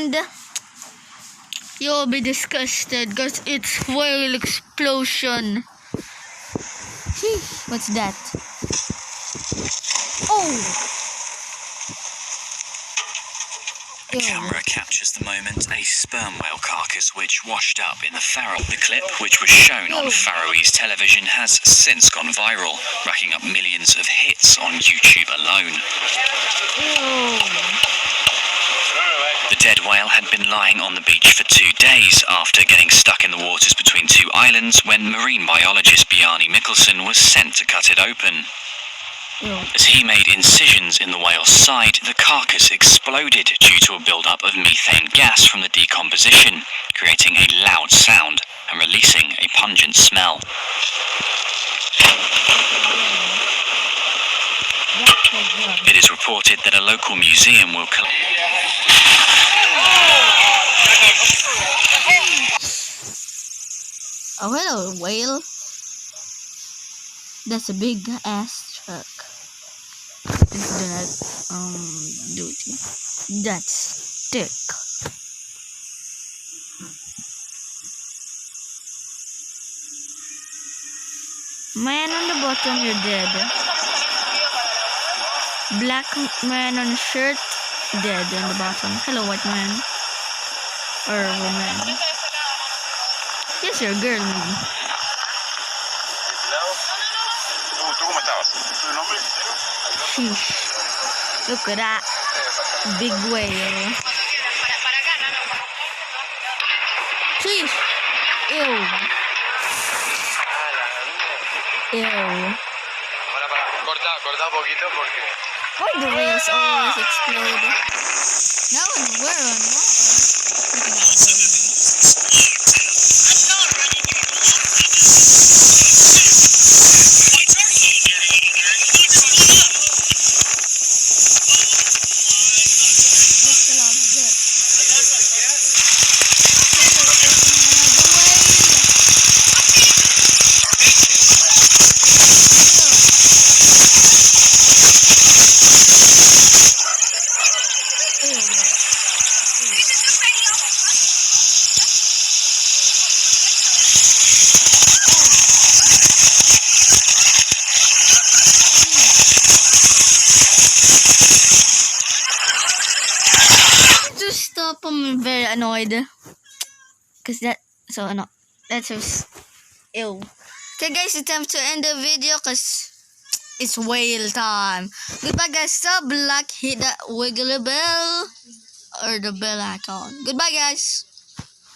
and you'll be disgusted because it's whale explosion. What's that? Oh! The camera captures the moment a sperm whale carcass which washed up in the Faroe. The clip, which was shown on Faroese television, has since gone viral, racking up millions of hits on YouTube alone. The dead whale had been lying on the beach for 2 days after getting stuck in the waters between 2 islands when marine biologist Bjarni Mikkelsen was sent to cut it open. As he made incisions in the whale's side, the carcass exploded due to a buildup of methane gas from the decomposition, creating a loud sound and releasing a pungent smell. It is reported that a local museum will collect... Oh, hello, whale. That's a big ass truck. Is that duty? That's stick. Man on the bottom, you're dead. Black man on shirt, dead on the bottom. Hello, white man. Or woman. Yes, you're a girl, maybe. Sheesh. Look at that big whale. Sheesh. Ew. Ew. Corta poquito porque... Why do whales always explode? That one, where on water? Stop, I'm very annoyed because that's just ew. Okay guys, it's time to end the video because it's whale time. Goodbye guys, sub, like, hit that wiggly bell or the bell icon. Goodbye guys.